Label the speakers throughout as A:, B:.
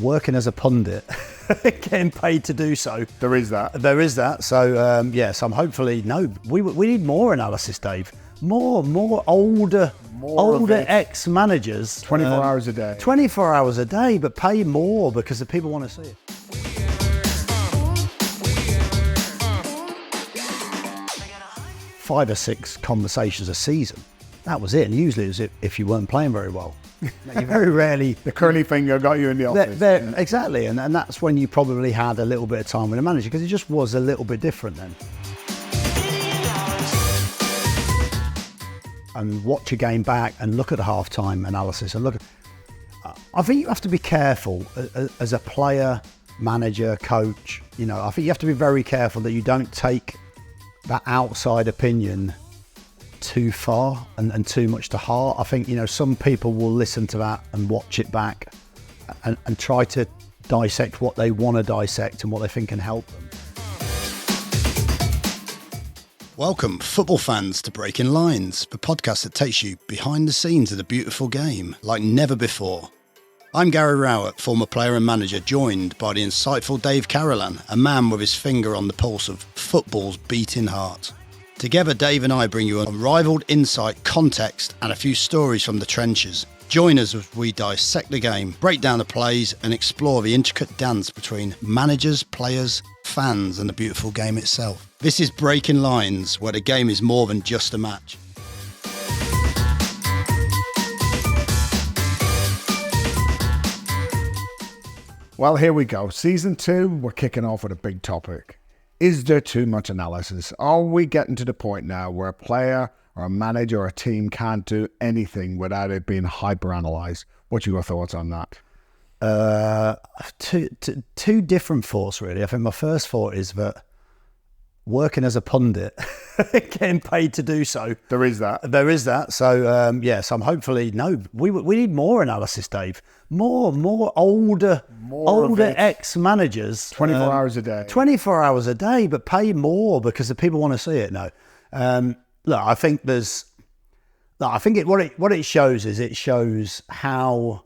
A: working as a pundit, getting paid to do so.
B: There is that.
A: There is that. So yes, I'm hopefully we need more analysis, Dave. More older ex-managers.
B: 24 hours a day.
A: 24 hours a day, but pay more because the people want to see it. Five or six conversations a season. That was it. And usually it was if you weren't playing very well. You very rarely...
B: The curly finger got you in the office.
A: Exactly. And that's when you probably had a little bit of time with a manager, because it just was a little bit different then. And watch a game back and look at the halftime analysis and look at... I think you have to be careful as a player, manager, coach. You know, I think you have to be very careful that you don't take that outside opinion too far and too much to heart. I think, you know, some people will listen to that and watch it back and try to dissect what they want to dissect and what they think can help them.
C: Welcome, football fans, to Breaking Lines, the podcast that takes you behind the scenes of the beautiful game like never before. I'm Gary Rowett, former player and manager, joined by the insightful Dave Carolan, a man with his finger on the pulse of football's beating heart. Together, Dave and I bring you unrivaled insight, context, and a few stories from the trenches. Join us as we dissect the game, break down the plays, and explore the intricate dance between managers, players, fans, and the beautiful game itself. This is Breaking Lines, where the game is more than just a match.
B: Well, here we go. Season 2, we're kicking off with a big topic. Is there too much analysis? Are we getting to the point now where a player or a manager or a team can't do anything without it being hyper-analysed? What's your thoughts on that?
A: Two different thoughts, really. I think my first thought is that working as a pundit, getting paid to do so.
B: There is that.
A: There is that. So, yes, I'm hopefully... we need more analysis, Dave. More older ex-managers.
B: 24 hours a day.
A: 24 hours a day, but pay more because the people want to see it now. Look, I think what it shows is it shows how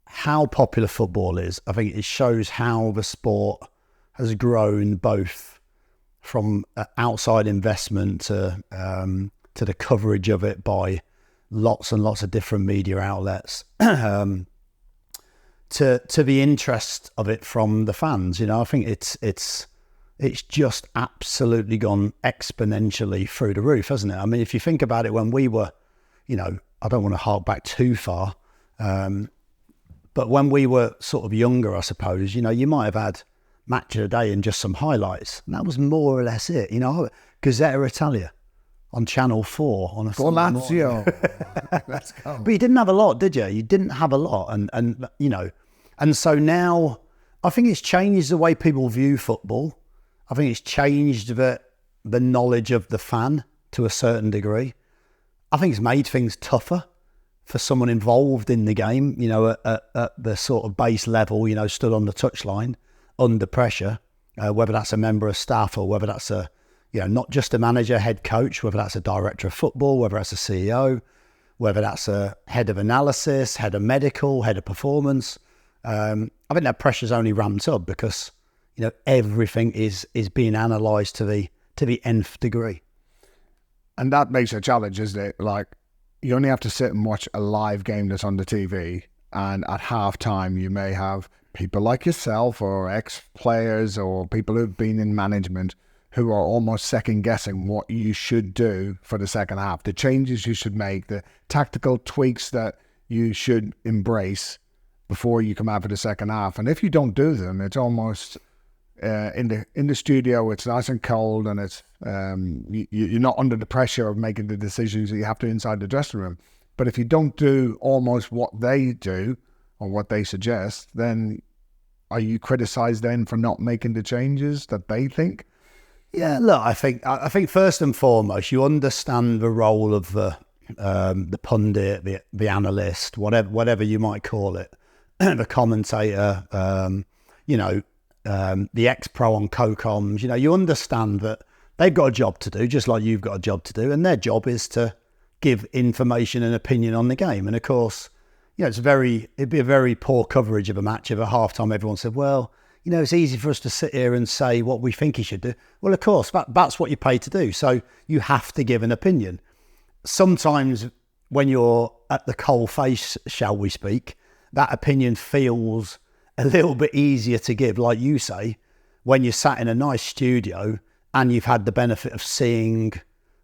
A: popular football is. I think it shows how the sport has grown, both from outside investment to the coverage of it by lots and lots of different media outlets, to the interest of it from the fans. You know, I think it's just absolutely gone exponentially through the roof, hasn't it? I mean, if you think about it, when we were, you know, I don't want to hark back too far, but when we were sort of younger, I suppose, you know, you might have had match of the day and just some highlights, and that was more or less it. You know, Gazzetta Italia on Channel 4 on a
B: Lazio. Let's go.
A: But you didn't have a lot, did you? You didn't have a lot, and you know, and so now I think it's changed the way people view football. I think it's changed the knowledge of the fan to a certain degree. I think it's made things tougher for someone involved in the game, you know, at the sort of base level, you know, stood on the touchline under pressure, whether that's a member of staff or whether that's a, you know, not just a manager, head coach, whether that's a director of football, whether that's a CEO, whether that's a head of analysis, head of medical, head of performance. I think that pressure's only ramped up because, you know, everything is being analysed to the nth degree.
B: And that makes a challenge, isn't it? Like, you only have to sit and watch a live game that's on the TV, and at halftime you may have people like yourself or ex-players or people who've been in management who are almost second-guessing what you should do for the second half, the changes you should make, the tactical tweaks that you should embrace before you come out for the second half. And if you don't do them, it's almost in the studio, it's nice and cold, and it's you're not under the pressure of making the decisions that you have to inside the dressing room. But if you don't do almost what they do or what they suggest, then are you criticised then for not making the changes that they think?
A: Yeah, look, I think first and foremost, you understand the role of the pundit, the analyst, whatever you might call it, the commentator, you know, the ex-pro on co-coms. You know, you understand that they've got a job to do, just like you've got a job to do, and their job is to give information and opinion on the game. And of course, it'd be a very poor coverage of a match if at halftime everyone said, well, it's easy for us to sit here and say what we think he should do. Well, of course, that's what you're paid to do. So you have to give an opinion. Sometimes when you're at the coal face, shall we speak, that opinion feels a little bit easier to give, like you say, when you're sat in a nice studio and you've had the benefit of seeing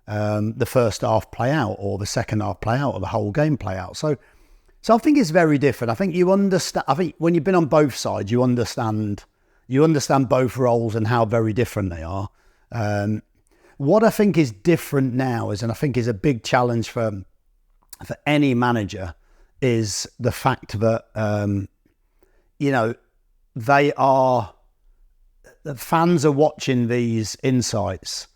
A: the first half play out or the second half play out or the whole game play out. So I think it's very different. I think when you've been on both sides, you understand both roles and how very different they are. What I think is different now and I think is a big challenge for any manager, is the fact that, the fans are watching these insights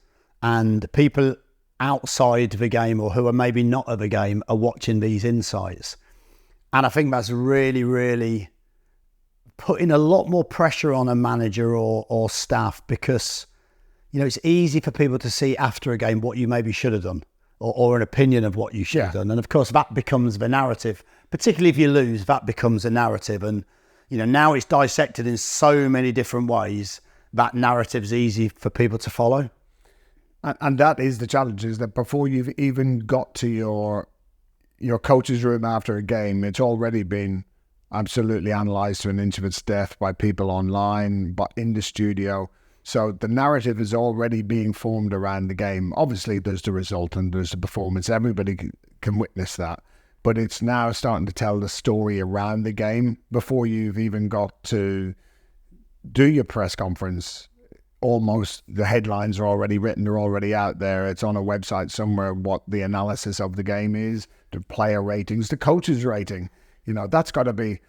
A: and people outside the game or who are maybe not at the game are watching these insights. And I think that's really, really putting a lot more pressure on a manager or staff, because, it's easy for people to see after a game what you maybe should have done or an opinion of what you should have done. And of course, that becomes the narrative, particularly if you lose, that becomes a narrative. And, now it's dissected in so many different ways, that narrative's easy for people to follow.
B: And that is the challenge, is that before you've even got to your coach's room after a game, it's already been absolutely analysed to an inch of its depth by people online, but in the studio. So the narrative is already being formed around the game. Obviously, there's the result and there's the performance. Everybody can witness that. But it's now starting to tell the story around the game before you've even got to do your press conference. Almost the headlines are already written, they're already out there. It's on a website somewhere what the analysis of the game is, the player ratings, the coach's rating. That's got to be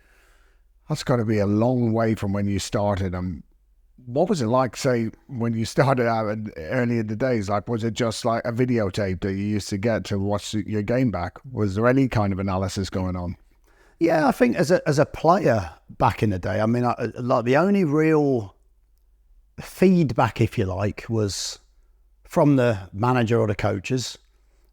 B: a long way from when you started. What was it like, say, when you started out early in the days? Like, was it just like a videotape that you used to get to watch your game back? Was there any kind of analysis going on?
A: Yeah, I think as a player back in the day, like the only real feedback, if you like, was from the manager or the coaches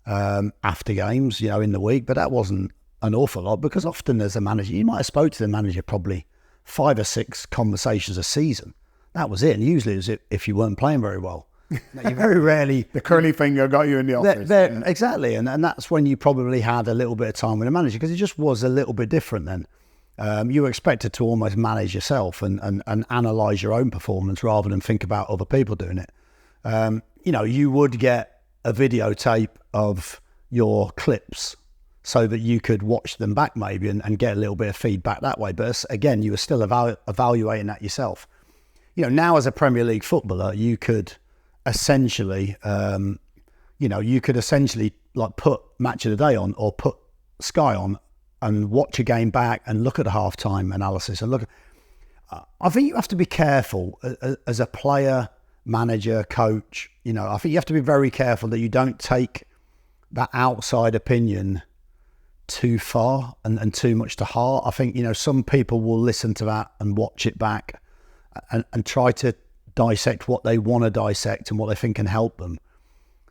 A: after games, in the week. But that wasn't an awful lot, because often as a manager, you might have spoke to the manager probably 5 or 6 conversations a season. That was it. And usually it was if you weren't playing very well. You very rarely...
B: The curly finger got you in the office.
A: Exactly. And that's when you probably had a little bit of time with a manager, because it just was a little bit different then. You were expected to almost manage yourself and analyse your own performance rather than think about other people doing it. You would get a videotape of your clips so that you could watch them back maybe and get a little bit of feedback that way. But again, you were still evaluating that yourself. Now as a Premier League footballer, you could essentially, like put Match of the Day on or put Sky on and watch a game back and look at the halftime analysis and I think you have to be careful as a player, manager, coach. I think you have to be very careful that you don't take that outside opinion too far and too much to heart. I think, some people will listen to that and watch it back and try to dissect what they want to dissect and what they think can help them.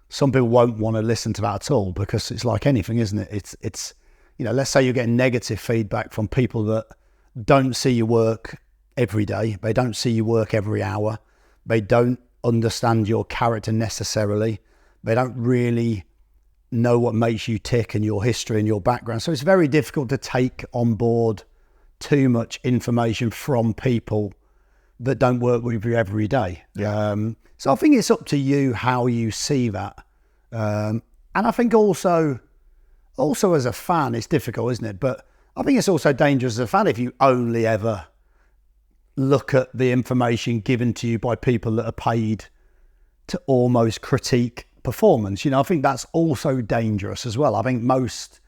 A: Some people won't want to listen to that at all, because it's like anything, isn't it? It's let's say you're getting negative feedback from people that don't see your work every day. They don't see your work every hour. They don't understand your character necessarily. They don't really know what makes you tick and your history and your background. So it's very difficult to take on board too much information from people that don't work with you every day. So I think it's up to you how you see that. And I think also as a fan, it's difficult, isn't it? But I think it's also dangerous as a fan if you only ever look at the information given to you by people that are paid to almost critique performance. I think that's also dangerous as well. I think most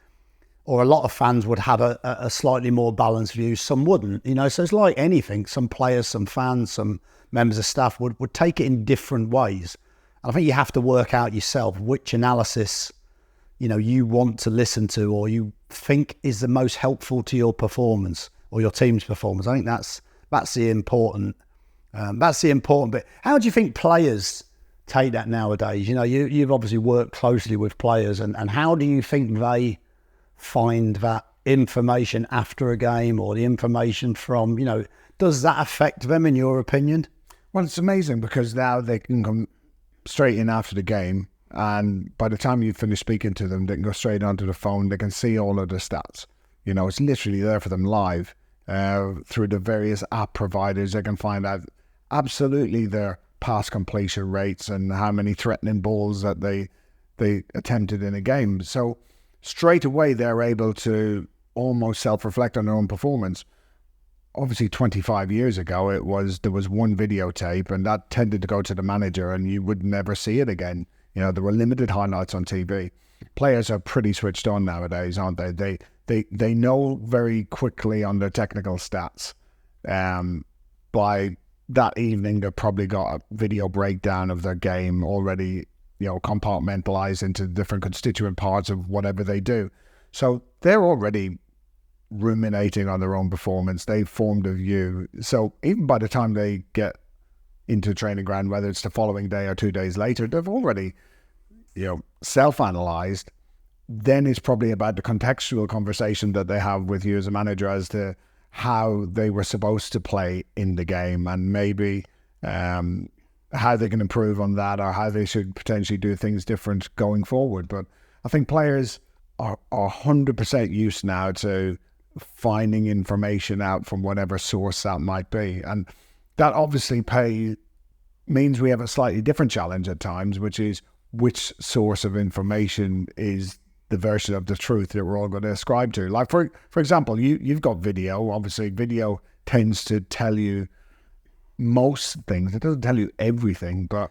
A: or a lot of fans would have a slightly more balanced view. Some wouldn't, so it's like anything. Some players, some fans, some members of staff would take it in different ways. And I think you have to work out yourself which analysis, you want to listen to or you think is the most helpful to your performance or your team's performance. I think that's the important bit. How do you think players take that nowadays? You've obviously worked closely with players, and how do you think they find that information after a game or the information from, does that affect them in your opinion?
B: Well, it's amazing because now they can come straight in after the game, and by the time you finish speaking to them, they can go straight onto the phone. They can see all of the stats. It's literally there for them live through the various app providers. They can find out absolutely their pass completion rates and how many threatening balls that they attempted in a game. So straight away, they're able to almost self-reflect on their own performance. Obviously, 25 years ago, there was one videotape, and that tended to go to the manager, and you would never see it again. There were limited highlights on TV. Players are pretty switched on nowadays, aren't they? They know very quickly on their technical stats. By that evening, they've probably got a video breakdown of their game already, compartmentalized into different constituent parts of whatever they do. So they're already ruminating on their own performance. They've formed a view. So even by the time they get into training ground, whether it's the following day or 2 days later, they've already, self-analyzed. Then it's probably about the contextual conversation that they have with you as a manager as to how they were supposed to play in the game, and maybe how they can improve on that, or how they should potentially do things different going forward. But I think players are 100% used now to finding information out from whatever source that might be. And that obviously means we have a slightly different challenge at times, which is which source of information is the version of the truth that we're all going to ascribe to. Like, for example, you've got video. Obviously, video tends to tell you most things. It doesn't tell you everything, but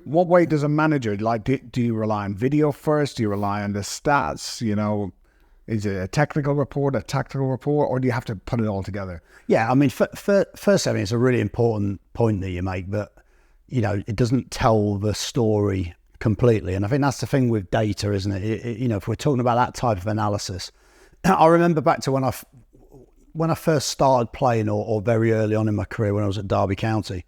B: what way does a manager, do you rely on video first? Do you rely on the stats? Is it a technical report, a tactical report, or do you have to put it all together?
A: Yeah, I mean, first, I mean, it's a really important point that you make, that, it doesn't tell the story completely. And I think that's the thing with data, isn't it? If we're talking about that type of analysis, I remember back to when I first started playing, or very early on in my career when I was at Derby County,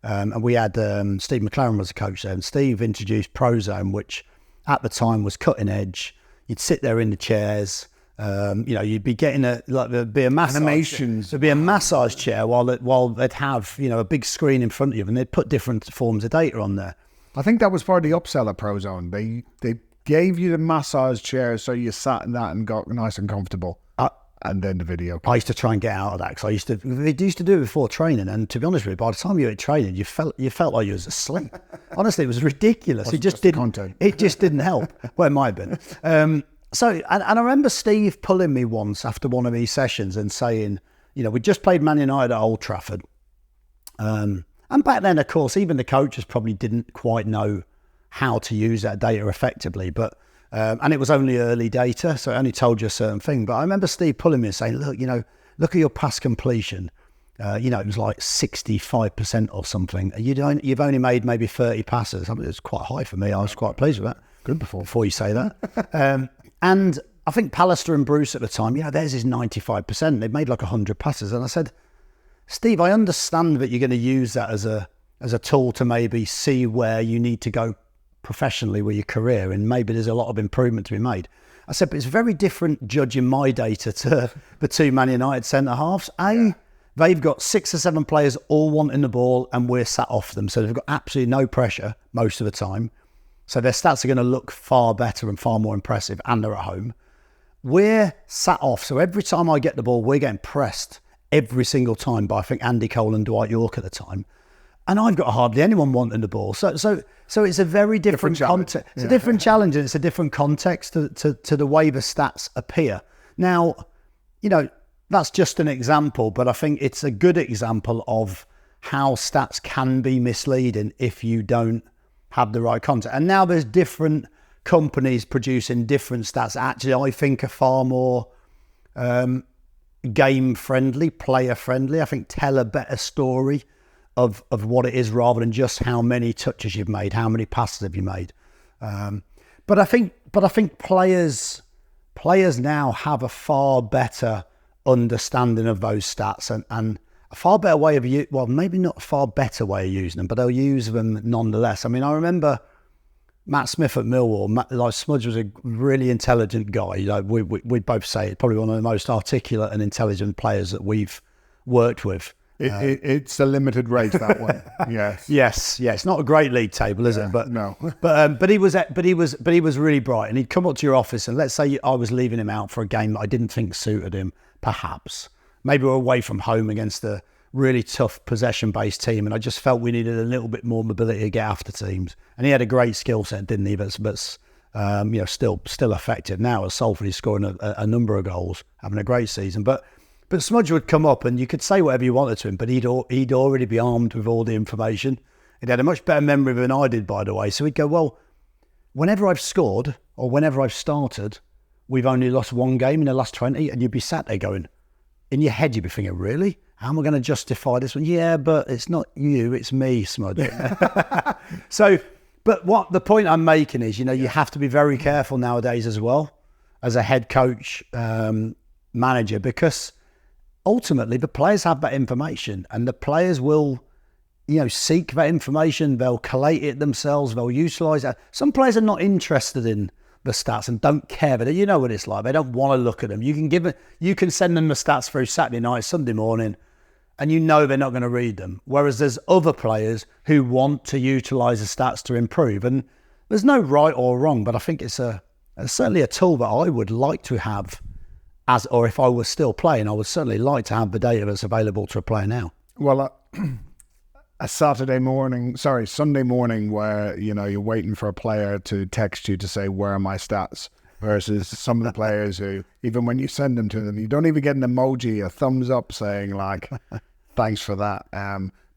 A: and we had Steve McLaren was the coach there, and Steve introduced Prozone, which at the time was cutting edge. You'd sit there in the chairs, you'd be getting there'd be a massage.
B: Animations.
A: There'd be a massage chair while they'd have, a big screen in front of you, and they'd put different forms of data on there.
B: I think that was part of the upsell of Prozone. They gave you the massage chair so you sat in that and got nice and comfortable. And then the video.
A: I used to try and get out of that because they used to do it before training, and to be honest with you, by the time you were at training, you felt like you was asleep. Honestly, it was ridiculous. It just didn't help. Well, it might have been. And I remember Steve pulling me once after one of these sessions and saying, we just played Man United at Old Trafford, and back then, of course, even the coaches probably didn't quite know how to use that data effectively, but. And it was only early data, so it only told you a certain thing. But I remember Steve pulling me and saying, look at your pass completion. It was like 65% or something. You've only made maybe 30 passes. I mean, it was quite high for me. I was quite pleased with that.
B: Good
A: before you say that. And I think Pallister and Bruce at the time, theirs is 95%. They've made like 100 passes. And I said, Steve, I understand that you're going to use that as a tool to maybe see where you need to go professionally with your career, and maybe there's a lot of improvement to be made. I said, but it's very different judging my data to the two Man United centre-halves. They've got 6 or 7 players all wanting the ball, and we're sat off them. So they've got absolutely no pressure most of the time. So their stats are going to look far better and far more impressive, and they're at home. We're sat off. So every time I get the ball, we're getting pressed every single time by, I think, Andy Cole and Dwight York at the time. And I've got hardly anyone wanting the ball. So it's a very different context. It's a different challenge, and it's a different context to the way the stats appear. Now, that's just an example, but I think it's a good example of how stats can be misleading if you don't have the right context. And now there's different companies producing different stats. Actually, I think are far more game friendly, player friendly. I think tell a better story of what it is, rather than just how many touches you've made, how many passes have you made. But I think players now have a far better understanding of those stats and a far better way of maybe not a far better way of using them, but they'll use them nonetheless. I mean, I remember Matt Smith at Millwall, like Smudge was a really intelligent guy. We'd both say it, probably one of the most articulate and intelligent players that we've worked with.
B: It's a limited race, that one. Yes.
A: Yes. It's not a great league table, is it? But
B: no.
A: but he was really bright, and he'd come up to your office, and let's say I was leaving him out for a game that I didn't think suited him. Perhaps maybe we're away from home against a really tough possession-based team, and I just felt we needed a little bit more mobility to get after teams. And he had a great skill set, didn't he? But still effective now. At Salford, he's scoring a number of goals, having a great season. But Smudge would come up, and you could say whatever you wanted to him, but he'd already be armed with all the information. He'd had a much better memory than I did, by the way. So he'd go, well, whenever I've scored or whenever I've started, we've only lost one game in the last 20, and you'd be sat there going, in your head, you'd be thinking, really? How am I going to justify this one? Yeah, but it's not you, it's me, Smudge. So, but what the point I'm making is, you have to be very careful nowadays as well, as a head coach, manager, because ultimately the players have that information, and the players will, seek that information. They'll collate it themselves. They'll utilise that. Some players are not interested in the stats and don't care, but you know what it's like. They don't want to look at them. You can send them the stats through Saturday night, Sunday morning, and they're not going to read them. Whereas there's other players who want to utilise the stats to improve. And there's no right or wrong, but I think it's certainly a tool that I would like to have or if I was still playing, I would certainly like to have the data that's available to a player now.
B: Well, a Sunday morning where, you're waiting for a player to text you to say, where are my stats? Versus some of the players who, even when you send them to them, you don't even get an emoji, a thumbs up saying like, thanks for that.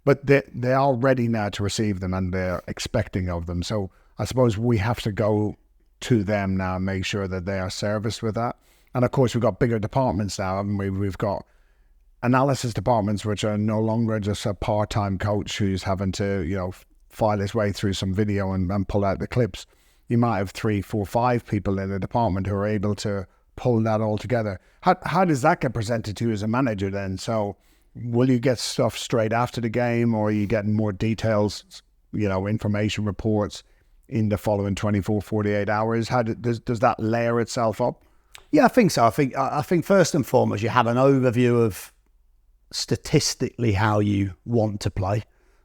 B: But they are ready now to receive them, and they're expecting of them. So I suppose we have to go to them now and make sure that they are serviced with that. And of course, we've got bigger departments now, haven't we? We've got analysis departments, which are no longer just a part-time coach who's having to, file his way through some video and pull out the clips. You might have 3, 4, 5 people in the department who are able to pull that all together. How does that get presented to you as a manager then? So will you get stuff straight after the game, or are you getting more details, information reports in the following 24, 48 hours? How does that layer itself up?
A: Yeah, I think so. I think first and foremost, you have an overview of statistically how you want to play.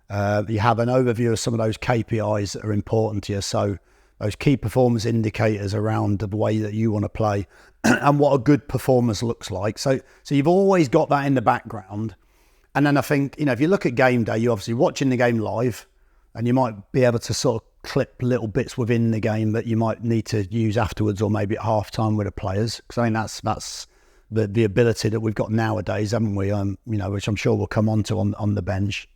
A: You have an overview of some of those KPIs that are important to you. So those key performance indicators around the way that you want to play and what a good performance looks like. So you've always got that in the background. And then I think, if you look at game day, you're obviously watching the game live, and you might be able to sort of clip little bits within the game that you might need to use afterwards, or maybe at half-time with the players. Because I think that's the ability that we've got nowadays, haven't we? Which I'm sure we'll come on to on the bench.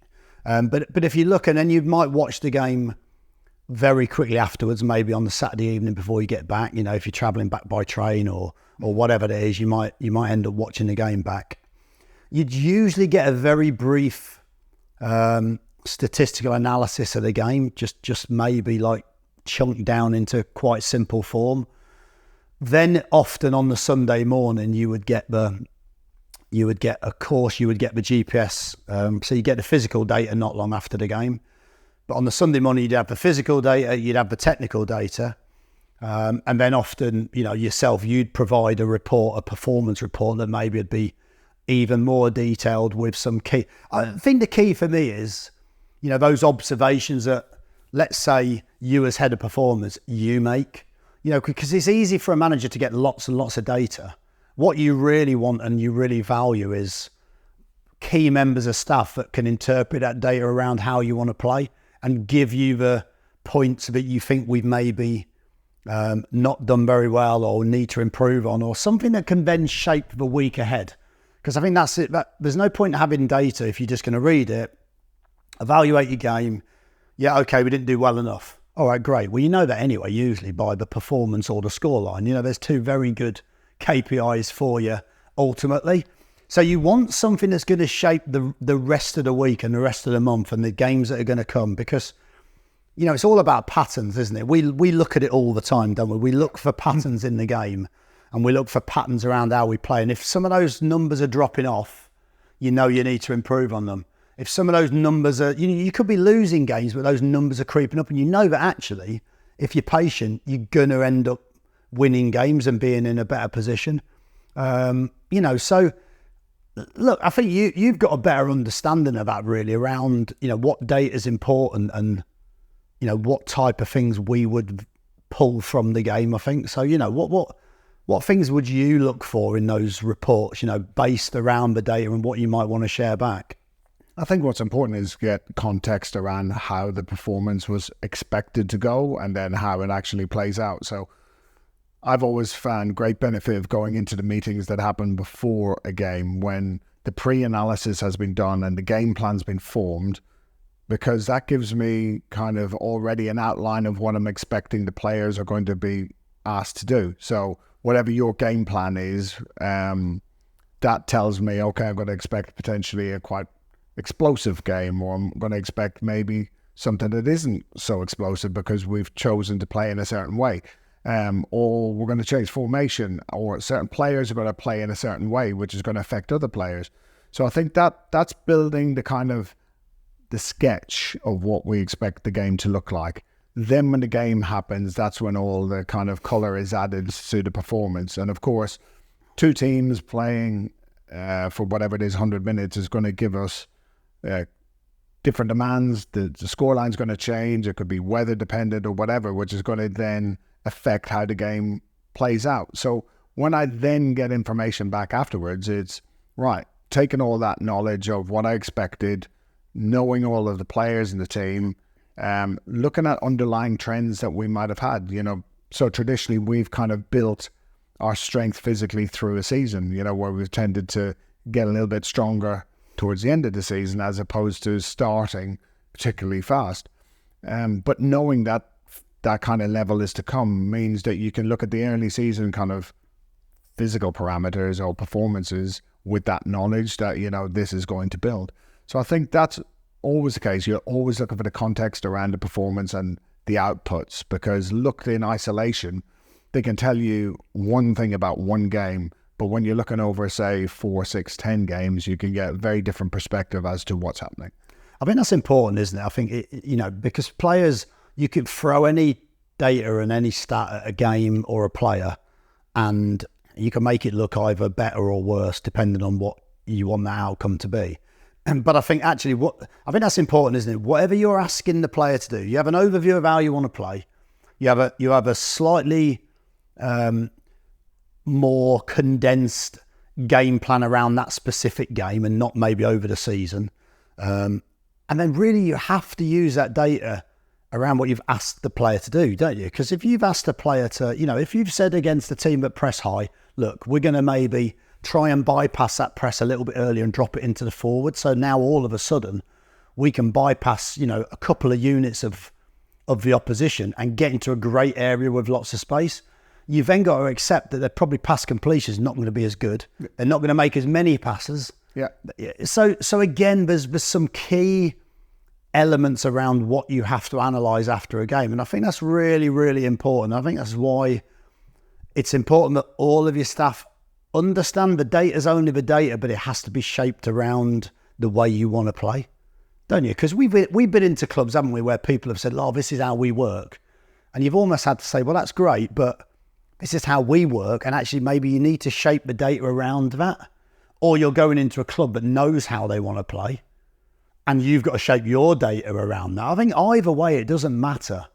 A: But if you look, and then you might watch the game very quickly afterwards, maybe on the Saturday evening before you get back. If you're travelling back by train or whatever it is, you might end up watching the game back. You'd usually get a very brief statistical analysis of the game, just maybe like chunked down into quite simple form. Then often on the Sunday morning, you would get the GPS. So you get the physical data not long after the game. But on the Sunday morning, you'd have the physical data, you'd have the technical data. And then often, yourself, you'd provide a performance report that maybe would be even more detailed with some key. I think the key for me is, those observations that, let's say, you as head of performance, you make, because it's easy for a manager to get lots and lots of data. What you really want and you really value is key members of staff that can interpret that data around how you want to play and give you the points that you think we've maybe not done very well or need to improve on, or something that can then shape the week ahead. Because I think that's it. There's no point in having data if you're just going to read it, evaluate your game. Yeah, okay, we didn't do well enough. All right, great. Well, you know that anyway, usually by the performance or the scoreline. There's 2 very good KPIs for you ultimately. So you want something that's going to shape the rest of the week and the rest of the month and the games that are going to come, because it's all about patterns, isn't it? We look at it all the time, don't we? We look for patterns in the game, and we look for patterns around how we play. And if some of those numbers are dropping off, you need to improve on them. If some of those numbers are, you could be losing games, but those numbers are creeping up, and that actually, if you're patient, you're going to end up winning games and being in a better position. So look, I think you've got a better understanding of that really around, what data is important and, what type of things we would pull from the game, I think. So, what things would you look for in those reports, based around the data and what you might want to share back?
B: I think what's important is get context around how the performance was expected to go and then how it actually plays out. So I've always found great benefit of going into the meetings that happen before a game when the pre-analysis has been done and the game plan's been formed, because that gives me kind of already an outline of what I'm expecting the players are going to be asked to do. So whatever your game plan is, that tells me, okay, I'm going to expect potentially a quite explosive game, or I'm going to expect maybe something that isn't so explosive because we've chosen to play in a certain way. Or we're going to change formation, or certain players are going to play in a certain way, which is going to affect other players. So I think that's building the sketch of what we expect the game to look like. Then when the game happens, that's when all the kind of color is added to the performance. And of course, two teams playing for whatever it is, 100 minutes is going to give us different demands. The scoreline's going to change. It could be weather dependent or whatever, which is going to then affect how the game plays out. So when I then get information back afterwards, it's right, taking all that knowledge of what I expected, knowing all of the players in the team, looking at underlying trends that we might have had. So traditionally we've kind of built our strength physically through a season, where we've tended to get a little bit stronger towards the end of the season as opposed to starting particularly fast. But knowing that kind of level is to come means that you can look at the early season kind of physical parameters or performances with that knowledge that, this is going to build. So I think that's always the case. You're always looking for the context around the performance and the outputs, because looked in isolation, they can tell you one thing about one game, but when you're looking over, say, 4, 6, 10 games, you can get a very different perspective as to what's happening.
A: I think that's important, isn't it? I think, because players, you could throw any data and any stat at a game or a player, and you can make it look either better or worse, depending on what you want the outcome to be. But I think actually, I think that's important, isn't it? Whatever you're asking the player to do, you have an overview of how you want to play. You have a slightly more condensed game plan around that specific game, and not maybe over the season. And then really, you have to use that data around what you've asked the player to do, don't you? Because if you've asked a player to, if you've said against the team that press high, look, we're going to maybe try and bypass that press a little bit earlier and drop it into the forward. So now all of a sudden we can bypass, a couple of units of the opposition and get into a great area with lots of space. You've then got to accept that their probably pass completion is not going to be as good. They're not going to make as many passes.
B: Yeah.
A: So again, there's some key elements around what you have to analyse after a game. And I think that's really, really important. I think that's why it's important that all of your staff understand the data's only the data, but it has to be shaped around the way you want to play, don't you? Because we've been into clubs, haven't we, where people have said, oh, this is how we work. And you've almost had to say, well, that's great, but this is how we work. And actually, maybe you need to shape the data around that. Or you're going into a club that knows how they want to play, and you've got to shape your data around that. I think either way, it doesn't matter,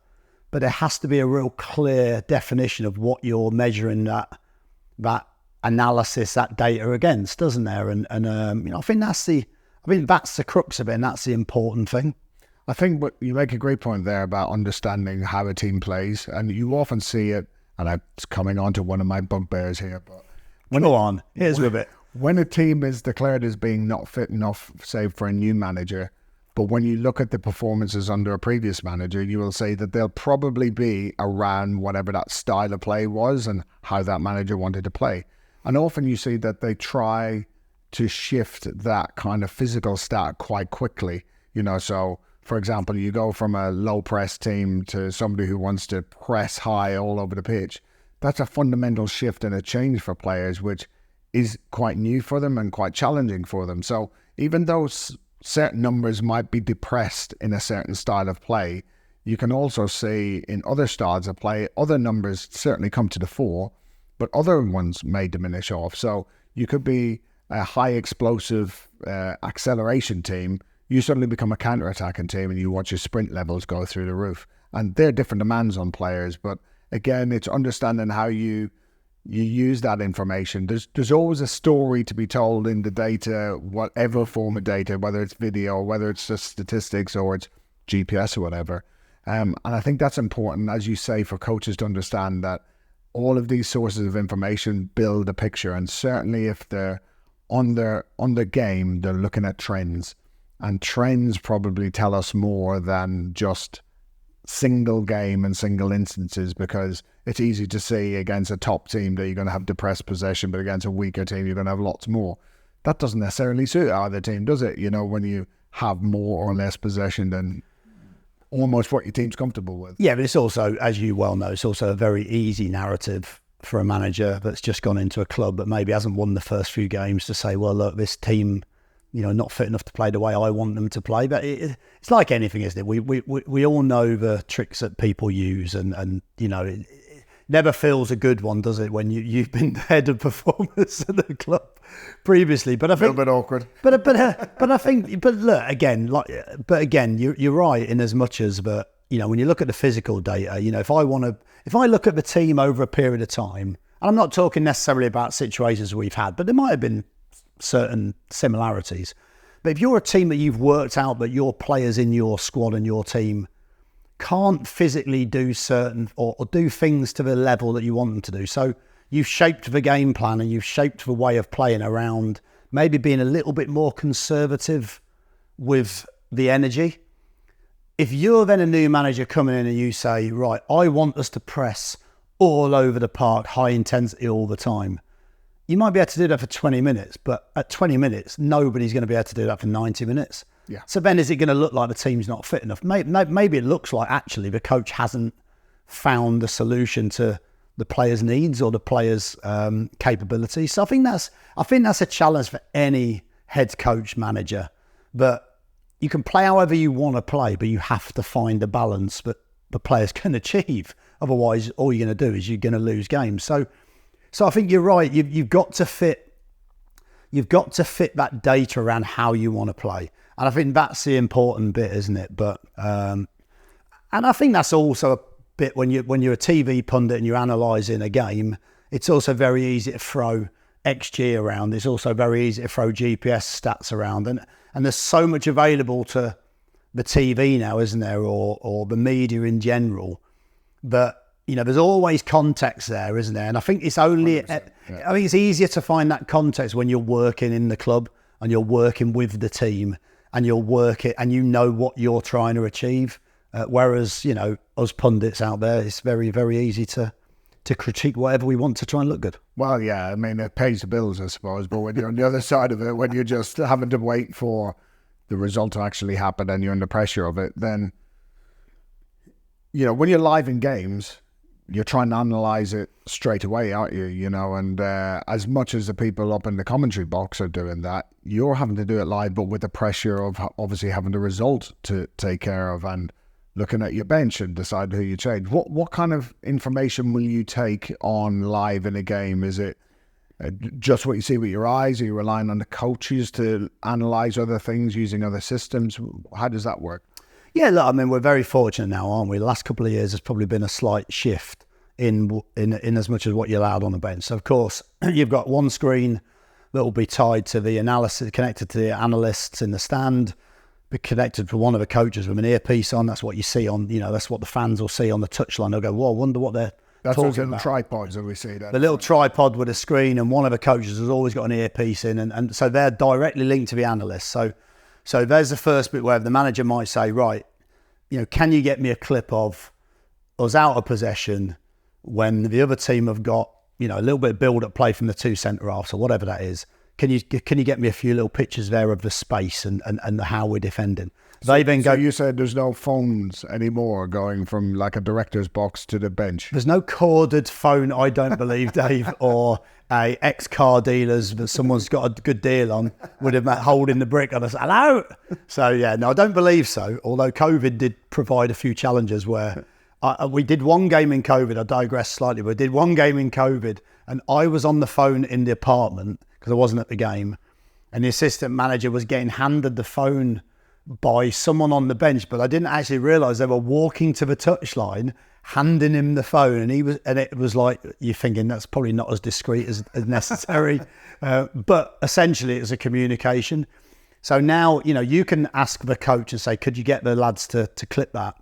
A: but there has to be a real clear definition of what you're measuring that analysis, that data against, doesn't there? And I think that's the crux of it, and that's the important thing.
B: I think what you make a great point there about understanding how a team plays, and you often see it, and I'm coming on to one of my bugbears here, but
A: here's with it.
B: When a team is declared as being not fit enough, say for a new manager, but when you look at the performances under a previous manager, you will say that they'll probably be around whatever that style of play was and how that manager wanted to play. And often you see that they try to shift that kind of physical stat quite quickly. So for example, you go from a low press team to somebody who wants to press high all over the pitch. That's a fundamental shift and a change for players, which is quite new for them and quite challenging for them. So even though certain numbers might be depressed in a certain style of play, you can also see in other styles of play, other numbers certainly come to the fore, but other ones may diminish off. So you could be a high explosive acceleration team, you suddenly become a counter-attacking team and you watch your sprint levels go through the roof. And there are different demands on players, but again, it's understanding how you use that information. There's always a story to be told in the data, whatever form of data, whether it's video, whether it's just statistics or it's GPS or whatever. And I think that's important, as you say, for coaches to understand that all of these sources of information build a picture. And certainly if they're on their game, they're looking at trends. And trends probably tell us more than just single game and single instances, because it's easy to see against a top team that you're going to have depressed possession, but against a weaker team, you're going to have lots more. That doesn't necessarily suit either team, does it? You know, when you have more or less possession than almost what your team's comfortable with.
A: Yeah, but it's also, as you well know, it's also a very easy narrative for a manager that's just gone into a club that maybe hasn't won the first few games to say, well, look, this team, you know, not fit enough to play the way I want them to play. But it's like anything, isn't it? We all know the tricks that people use, and you know, it never feels a good one, does it, when you've been the head of performance at the club previously? But I think
B: a little bit awkward.
A: But I think, but look again, you're right in as much as that. You know, when you look at the physical data, you know, if I look at the team over a period of time, and I'm not talking necessarily about situations we've had, but there might have been certain similarities. But if you're a team that you've worked out that your players in your squad and your team can't physically do certain or do things to the level that you want them to do, so you've shaped the game plan and you've shaped the way of playing around maybe being a little bit more conservative with the energy. If you're then a new manager coming in and you say, right, I want us to press all over the park, high intensity all the time, you might be able to do that for 20 minutes, but at 20 minutes, nobody's going to be able to do that for 90 minutes.
B: Yeah.
A: So then is it going to look like the team's not fit enough? Maybe it looks like actually the coach hasn't found the solution to the players' needs or the players' capabilities. So I think that's a challenge for any head coach manager. But you can play however you want to play, but you have to find a balance that the players can achieve. Otherwise, all you're going to do is you're going to lose games. So I think you're right. You've got to fit that data around how you want to play, and I think that's the important bit, isn't it? But and I think that's also a bit when you're a TV pundit and you're analysing a game. It's also very easy to throw XG around. It's also very easy to throw GPS stats around, and there's so much available to the TV now, isn't there, or the media in general, that. You know, there's always context there, isn't there? And I think it's only, I think it's easier to find that context when you're working in the club and you're working with the team and you'll work it and you know what you're trying to achieve. Whereas, you know, us pundits out there, it's very, very easy to critique whatever we want to try and look good.
B: Well, yeah, I mean, it pays the bills, I suppose. But when you're on the other side of it, when you're just having to wait for the result to actually happen and you're under pressure of it, then, you know, when you're live in games, you're trying to analyse it straight away, aren't you? You know, and as much as the people up in the commentary box are doing that, you're having to do it live, but with the pressure of obviously having the result to take care of and looking at your bench and decide who you change. What kind of information will you take on live in a game? Is it just what you see with your eyes? Are you relying on the coaches to analyse other things using other systems? How does that work?
A: Yeah, look, I mean, we're very fortunate now, aren't we? The last couple of years has probably been a slight shift in as much as what you're allowed on the bench. So, of course, you've got one screen that will be tied to the analysis, connected to the analysts in the stand, be connected to one of the coaches with an earpiece on. That's what you see on, you know, that's what the fans will see on the touchline. They'll go, whoa, I wonder what they're
B: That's
A: talking
B: those little
A: about.
B: tripods that we see.
A: The little tripod with a screen, and one of the coaches has always got an earpiece in, and so they're directly linked to the analysts. So there's the first bit where the manager might say, right, you know, can you get me a clip of us out of possession when the other team have got, you know, a little bit of build-up play from the two centre-halves or whatever that is? can you get me a few little pictures there of the space and how we're defending? They then
B: So
A: go.
B: you said there's no phones anymore going from like a director's box to the bench.
A: There's no corded phone, I don't believe, Dave, or a ex-car dealers that someone's got a good deal on would have holding the brick on us. Hello. So yeah, no, I don't believe so. Although COVID did provide a few challenges where we did one game in COVID. I digress slightly, but we did one game in COVID, and I was on the phone in the apartment because I wasn't at the game, and the assistant manager was getting handed the phone by someone on the bench, but I didn't actually realise they were walking to the touchline, handing him the phone, and it was like, you're thinking that's probably not as discreet as necessary, but essentially it's a communication. So now, you can ask the coach and say, could you get the lads to clip that?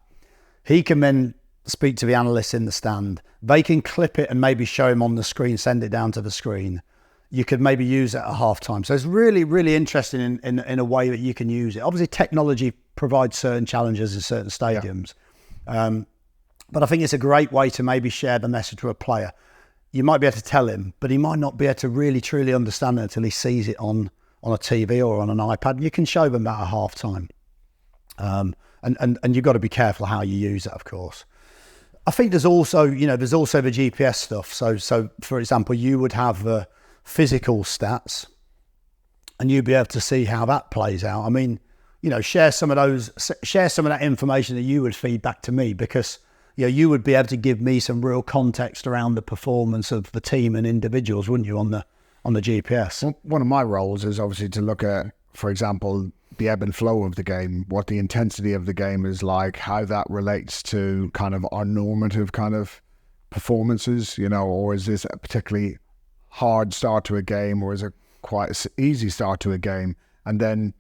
A: He can then speak to the analysts in the stand. They can clip it and maybe show him on the screen, send it down to the screen. You could maybe use it at half time. So it's really, really interesting in a way that you can use it. Obviously, technology provides certain challenges in certain stadiums. Yeah. But I think it's a great way to maybe share the message to a player. You might be able to tell him, but he might not be able to really, truly understand it until he sees it on a TV or on an iPad. You can show them that at half time. And you've got to be careful how you use it, of course. I think there's also the GPS stuff. So for example, you would have the physical stats and you'd be able to see how that plays out. I mean, share some of that information that you would feed back to me, because you would be able to give me some real context around the performance of the team and individuals, wouldn't you, on the GPS?
B: Well, one of my roles is obviously to look at, for example, the ebb and flow of the game, what the intensity of the game is like, how that relates to kind of our normative kind of performances, or is this a particularly hard start to a game, or is it quite an easy start to a game? And then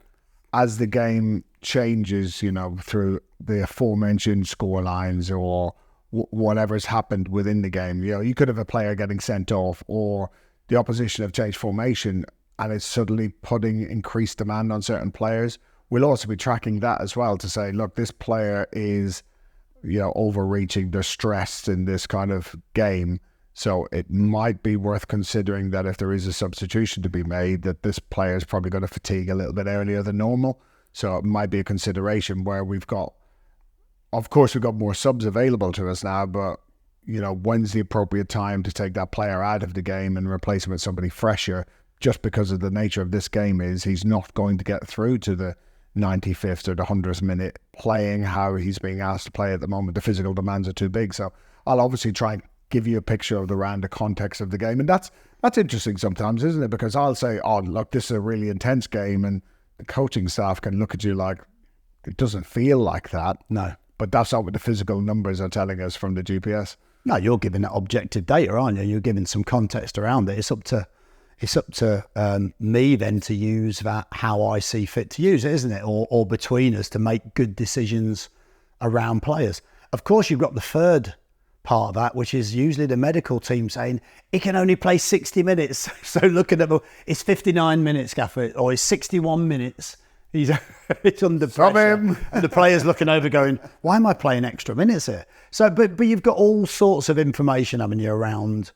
B: as the game changes, through the aforementioned score lines or whatever's happened within the game, you could have a player getting sent off, or the opposition have changed formation and it's suddenly putting increased demand on certain players. We'll also be tracking that as well to say, look, this player is, overreaching, they're stressed in this kind of game. So it might be worth considering that if there is a substitution to be made, that this player is probably going to fatigue a little bit earlier than normal. So it might be a consideration where we've got more subs available to us now, but, when's the appropriate time to take that player out of the game and replace him with somebody fresher, just because of the nature of this game is he's not going to get through to the 95th or the 100th minute playing how he's being asked to play at the moment. The physical demands are too big. So I'll obviously try and give you a picture of the context of the game. And that's interesting sometimes, isn't it? Because I'll say, oh, look, this is a really intense game. And the coaching staff can look at you like, it doesn't feel like that.
A: No.
B: But that's not what the physical numbers are telling us from the GPS.
A: No, you're giving that objective data, aren't you? You're giving some context around it. It's up to me then to use that how I see fit to use it, isn't it? Or between us to make good decisions around players. Of course, you've got the third part of that, which is usually the medical team saying he can only play 60 minutes. So looking at it's 59 minutes, Gaffer, or it's 61 minutes. It's under pressure. And the player's looking over going, why am I playing extra minutes here? So, but you've got all sorts of information, haven't you, around,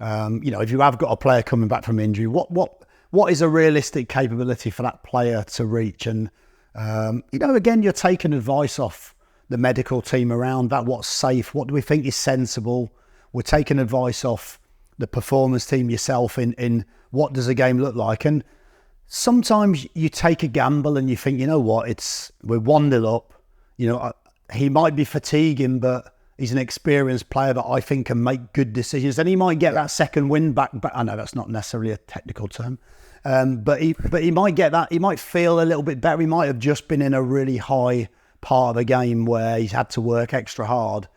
A: if you have got a player coming back from injury, what is a realistic capability for that player to reach? And, again, you're taking advice off the medical team around that, what's safe, what do we think is sensible. We're taking advice off the performance team yourself in what does a game look like. And sometimes you take a gamble and you think, we're 1-0 up, he might be fatiguing, but he's an experienced player that I think can make good decisions. And he might get that second win back. But I know that's not necessarily a technical term. But he might get that. He might feel a little bit better. He might have just been in a really high part of the game where he's had to work extra hard.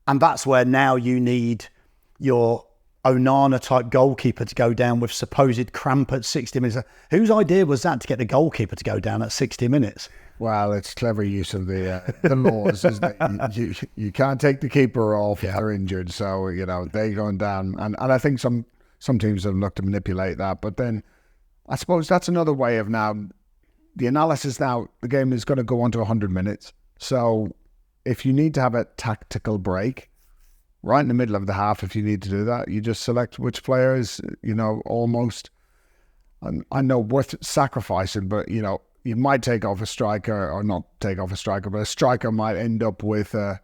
A: And that's where now you need your Onana type goalkeeper to go down with supposed cramp at 60 minutes. Whose idea was that to get the goalkeeper to go down at 60 minutes?
B: Well, it's clever use of the laws, isn't it? You can't take the keeper off if they're injured. So, they're going down. And I think some teams have looked to manipulate that. But then I suppose that's another way of now, the analysis now, the game is going to go on to 100 minutes. So if you need to have a tactical break, right in the middle of the half, if you need to do that, you just select which player is, almost I know worth sacrificing, but you might take off a striker, or not take off a striker, but a striker might end up with a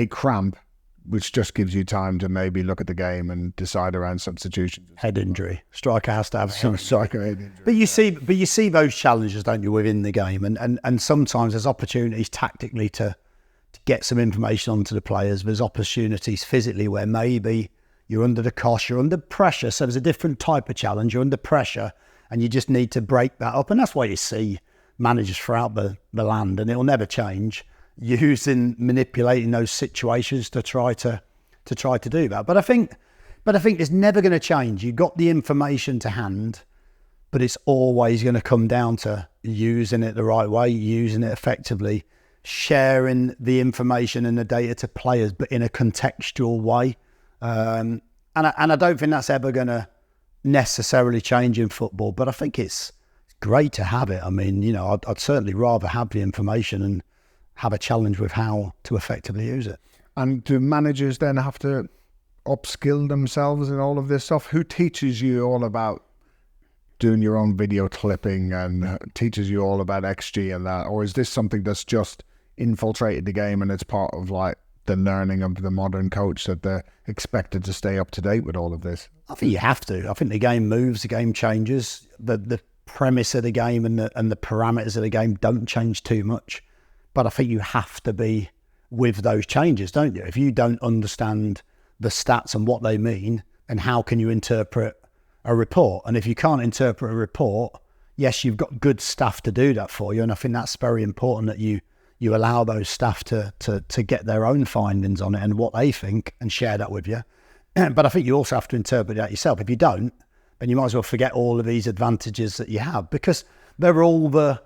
B: cramp, which just gives you time to maybe look at the game and decide around substitutions.
A: Head injury. Striker has to have some
B: striker head injury.
A: But you see those challenges, don't you, within the game, and sometimes there's opportunities tactically to get some information onto the players. There's opportunities physically where maybe you're under the cosh, you're under pressure. So there's a different type of challenge. You're under pressure, and you just need to break that up. And that's why you see managers throughout the land, and it'll never change, manipulating those situations to try to do that. But I think it's never going to change. You've got the information to hand, but it's always going to come down to using it the right way, using it effectively, sharing the information and the data to players, but in a contextual way. And I don't think that's ever going to necessarily change in football, but I think it's great to have it. I mean, I'd certainly rather have the information and have a challenge with how to effectively use it.
B: And do managers then have to upskill themselves in all of this stuff? Who teaches you all about doing your own video clipping and teaches you all about XG and that? Or is this something that's just infiltrated the game and it's part of like the learning of the modern coach, that they're expected to stay up to date with all of this?
A: I think you have to. I think the game moves, the game changes. The premise of the game and the parameters of the game don't change too much. But I think you have to be with those changes, don't you? If you don't understand the stats and what they mean, and how can you interpret a report? And if you can't interpret a report, yes, you've got good staff to do that for you. And I think that's very important, that you allow those staff to get their own findings on it and what they think and share that with you. But I think you also have to interpret that yourself. If you don't, then you might as well forget all of these advantages that you have, because they're all the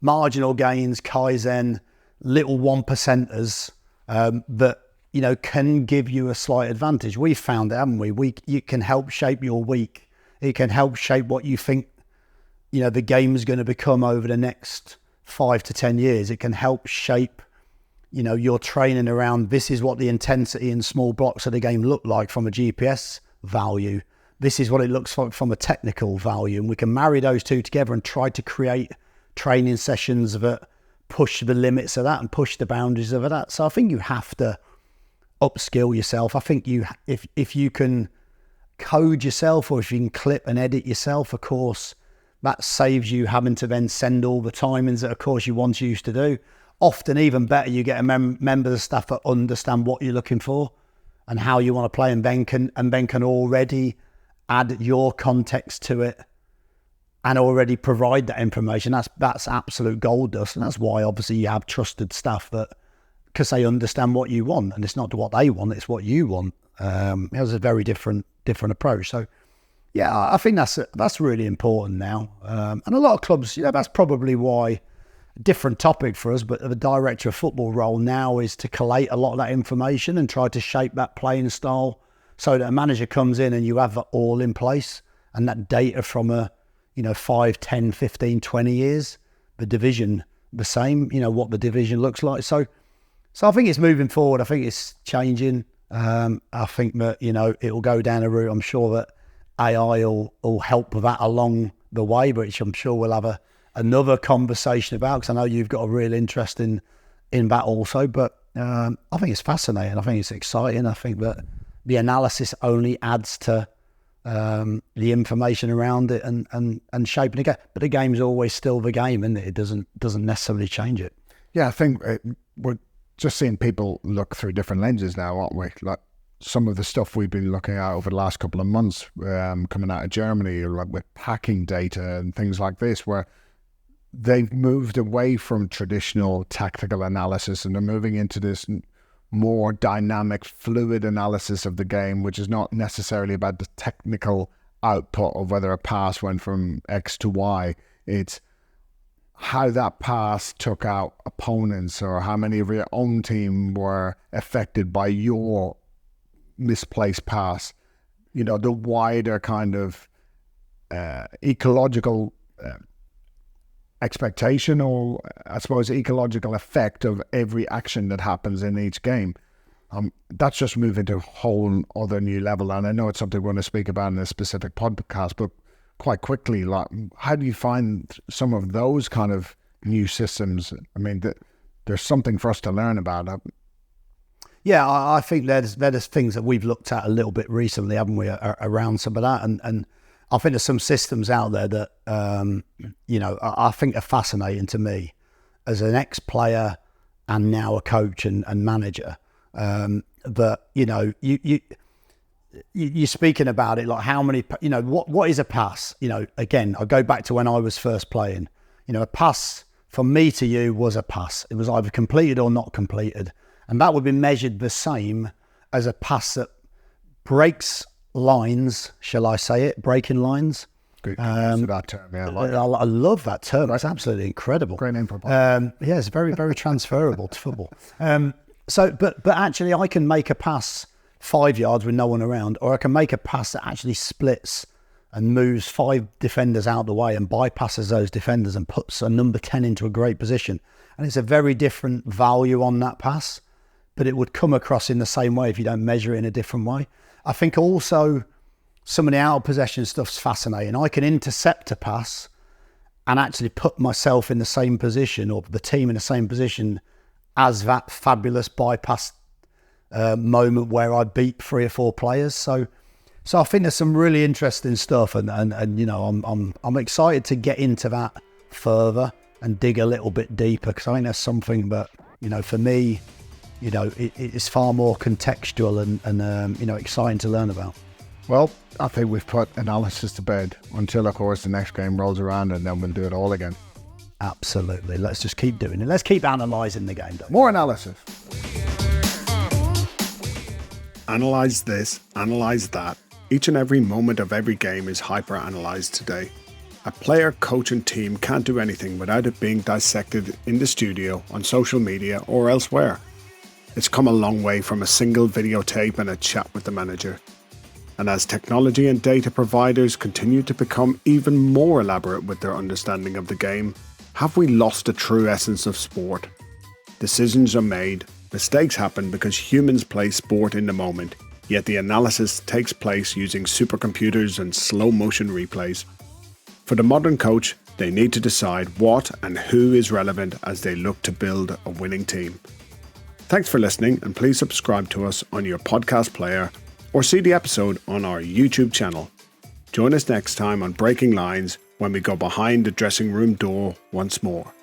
A: marginal gains, Kaizen, little 1%ers that, can give you a slight advantage. We've found it, haven't we? You can help shape your week. It can help shape what you think, the game is going to become over the next 5 to 10 years. It can help shape, your training around, this is what the intensity and small blocks of the game look like from a GPS value. This is what it looks like from a technical value. And we can marry those two together and try to create training sessions that push the limits of that and push the boundaries of that. So I think you have to upskill yourself. I think if you can code yourself, or if you can clip and edit yourself, of course, that saves you having to then send all the timings that, of course, you once used to do. Often, even better, you get a member of staff that understand what you're looking for and how you want to play, and then can already add your context to it and already provide that information. That's absolute gold dust, and that's why obviously you have trusted staff, that because they understand what you want, and it's not what they want, it's what you want. It was a very different approach. So yeah, I think that's really important now. And a lot of clubs, that's probably why, different topic for us, but the director of football role now is to collate a lot of that information and try to shape that playing style, so that a manager comes in and you have that all in place, and that data from 5, 10, 15, 20 years, the division the same, what the division looks like. So I think it's moving forward. I think it's changing. I think that, it will go down a route. I'm sure that AI will help with that along the way, which I'm sure we'll have another conversation about, because I know you've got a real interest in that also. But I think it's fascinating. I think it's exciting. I think that the analysis only adds to the information around it and shaping the game. But the game's always still the game, and it doesn't necessarily change it.
B: Yeah, I think we're just seeing people look through different lenses now, aren't we? Like some of the stuff we've been looking at over the last couple of months, coming out of Germany, like with packing data and things like this, where they've moved away from traditional tactical analysis and they're moving into this more dynamic, fluid analysis of the game, which is not necessarily about the technical output of whether a pass went from X to Y. It's how that pass took out opponents, or how many of your own team were affected by your misplaced pass. The wider kind of ecological expectation, or I suppose ecological effect of every action that happens in each game. That's just moving to a whole other new level, and I know it's something we're going to speak about in a specific podcast, but quite quickly. Like, how do you find some of those kind of new systems? I mean, there's something for us to learn about.
A: Yeah, I think there's things that we've looked at a little bit recently, haven't we, around some of that. And I think there's some systems out there that, I think are fascinating to me as an ex-player and now a coach and manager. But, you're speaking about it, like how many, what is a pass? Again, I go back to when I was first playing. A pass from me to you was a pass. It was either completed or not completed. And that would be measured the same as a pass that breaks lines, shall I say it? Breaking lines.
B: Good use of that term, yeah.
A: I love that term. That's absolutely incredible.
B: Great name for a
A: podcast. Yeah, it's very, very transferable to football. But actually I can make a pass 5 yards with no one around, or I can make a pass that actually splits and moves 5 defenders out the way and bypasses those defenders and puts a number 10 into a great position. And it's a very different value on that pass, but it would come across in the same way if you don't measure it in a different way. I think also some of the out of possession stuff's fascinating. I can intercept a pass and actually put myself in the same position, or the team in the same position as that fabulous bypass moment where I beat 3 or 4 players. So I think there's some really interesting stuff, and I'm excited to get into that further and dig a little bit deeper, because I think there's something that, for me, it's far more contextual and exciting to learn about.
B: Well, I think we've put analysis to bed until, of course, the next game rolls around, and then we'll do it all again.
A: Absolutely. Let's just keep doing it. Let's keep analysing the game.
B: More analysis.
D: Analyse this, analyse that. Each and every moment of every game is hyper-analysed today. A player, coach and team can't do anything without it being dissected in the studio, on social media or elsewhere. It's come a long way from a single videotape and a chat with the manager. And as technology and data providers continue to become even more elaborate with their understanding of the game, have we lost the true essence of sport? Decisions are made, mistakes happen because humans play sport in the moment, yet the analysis takes place using supercomputers and slow motion replays. For the modern coach, they need to decide what and who is relevant as they look to build a winning team. Thanks for listening, and please subscribe to us on your podcast player or see the episode on our YouTube channel. Join us next time on Breaking Lines when we go behind the dressing room door once more.